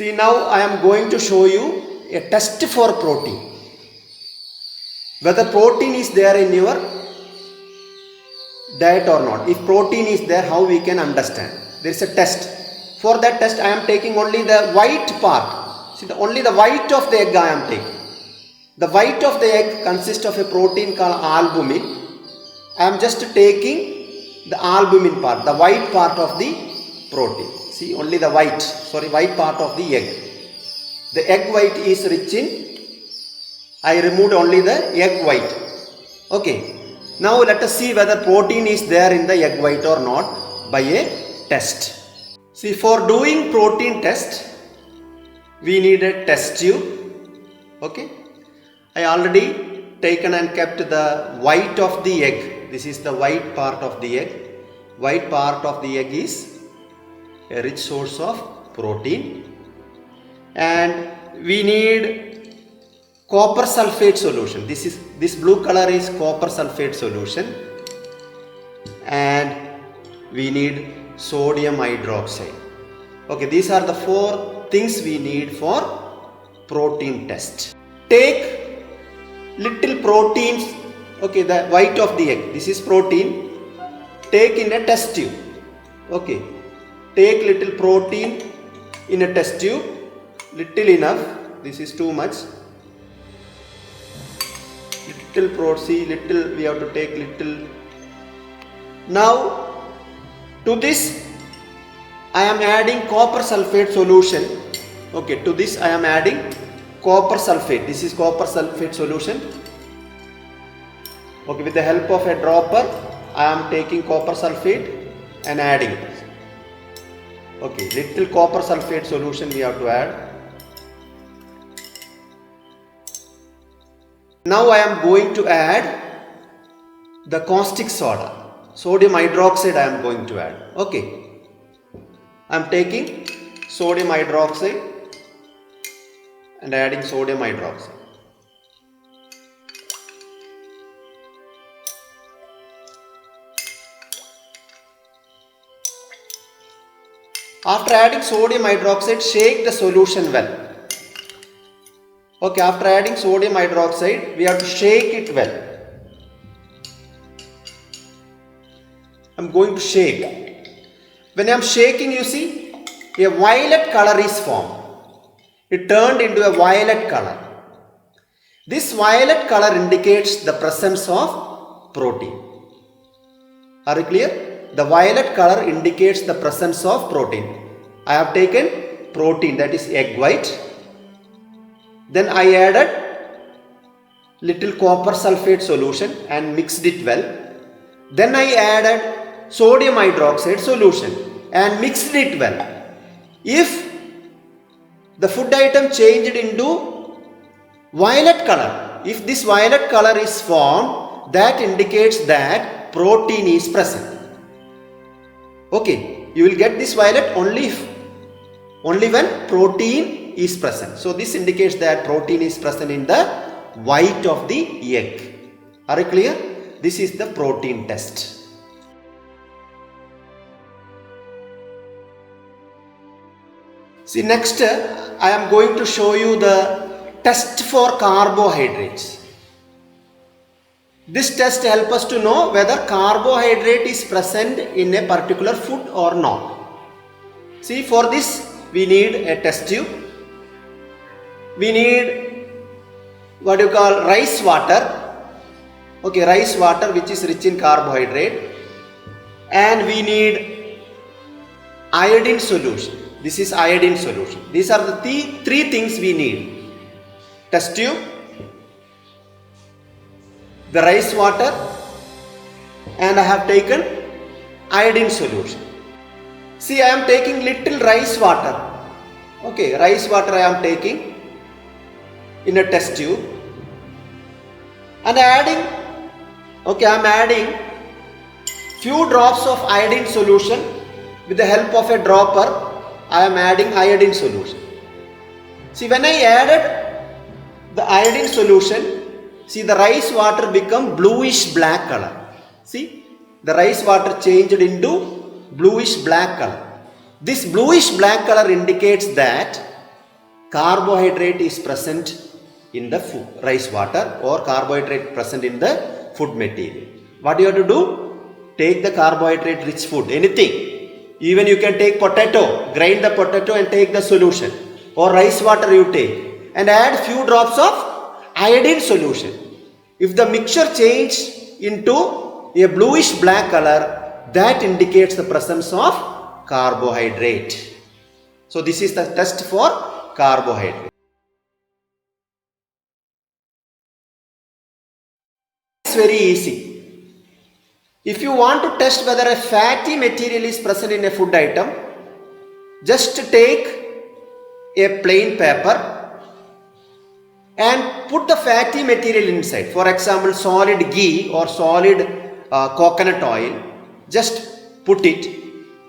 See, now I am going to show you a test for protein. Whether protein is there in your diet or not. If protein is there, how we can understand? There is a test. For that test, I am taking only the white part. See, only the white of the egg I am taking. The white of the egg consists of a protein called albumin. I am just taking the albumin part, the white part of the protein. See, only the white part of the egg. The egg white is rich in, I removed only the egg white. Okay. Now let us see whether protein is there in the egg white or not by a test. See, for doing protein test, we need a test tube. Okay. I already taken and kept the white of the egg. This is the white part of the egg. White part of the egg is a rich source of protein. And we need copper sulfate solution. This blue color is copper sulfate solution. And we need sodium hydroxide. Okay, these are the 4 things we need for protein test. Take little proteins, okay, the white of the egg, this is protein, take in a test tube. Okay, take little protein in a test tube, little enough, this is too much. Little protein, little, we have to take little. Now to this I am adding copper sulfate solution. Okay, to this I am adding copper sulfate. This is copper sulfate solution. Okay, with the help of a dropper I am taking copper sulfate and adding. Okay, little copper sulfate solution we have to add. Now I am going to add the caustic soda. Sodium hydroxide I am going to add. Okay, I am taking sodium hydroxide and adding sodium hydroxide. After adding sodium hydroxide, shake the solution well. Okay, after adding sodium hydroxide, we have to shake it well. I am going to shake. When I am shaking, you see, a violet color is formed. It turned into a violet color. This violet color indicates the presence of protein. Are you clear? The violet color indicates the presence of protein. I have taken protein, that is egg white. Then I added little copper sulfate solution and mixed it well. Then I added sodium hydroxide solution and mixed it well. If the food item changed into violet color, if this violet color is formed, that indicates that protein is present. Okay, you will get this violet only when protein is present. So this indicates that protein is present in the white of the egg. Are you clear? This is the protein test. See, next I am going to show you the test for carbohydrates. This test helps us to know whether carbohydrate is present in a particular food or not. See, for this we need a test tube. We need what you call rice water. Okay, rice water which is rich in carbohydrate. And we need iodine solution. This is iodine solution. These are the 3 things we need. Test tube, the rice water, and I have taken iodine solution. See, I am taking little rice water. Okay, rice water I am taking in a test tube and adding, okay, I am adding few drops of iodine solution. With the help of a dropper I am adding iodine solution. See, when I added the iodine solution, see, the rice water become bluish black color. See, the rice water changed into bluish black color. This bluish black color indicates that carbohydrate is present in the food, rice water, or carbohydrate present in the food material. What do you have to do? Take the carbohydrate rich food, anything. Even you can take potato, grind the potato and take the solution, or rice water you take, and add few drops of iodine solution. If the mixture change into a bluish black color, that indicates the presence of carbohydrate. So this is the test for carbohydrate. It's very easy. If you want to test whether a fatty material is present in a food item, just take a plain paper and put the fatty material inside. For example, solid ghee or solid coconut oil. Just put it.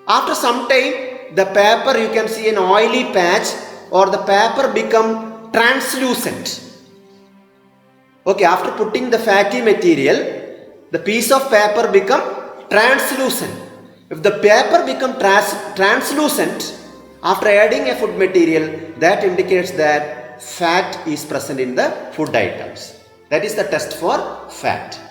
After some time, the paper, you can see an oily patch, or the paper become translucent. Okay, after putting the fatty material, the piece of paper become translucent. If the paper become translucent after adding a food material, that indicates that fat is present in the food items. That is the test for fat.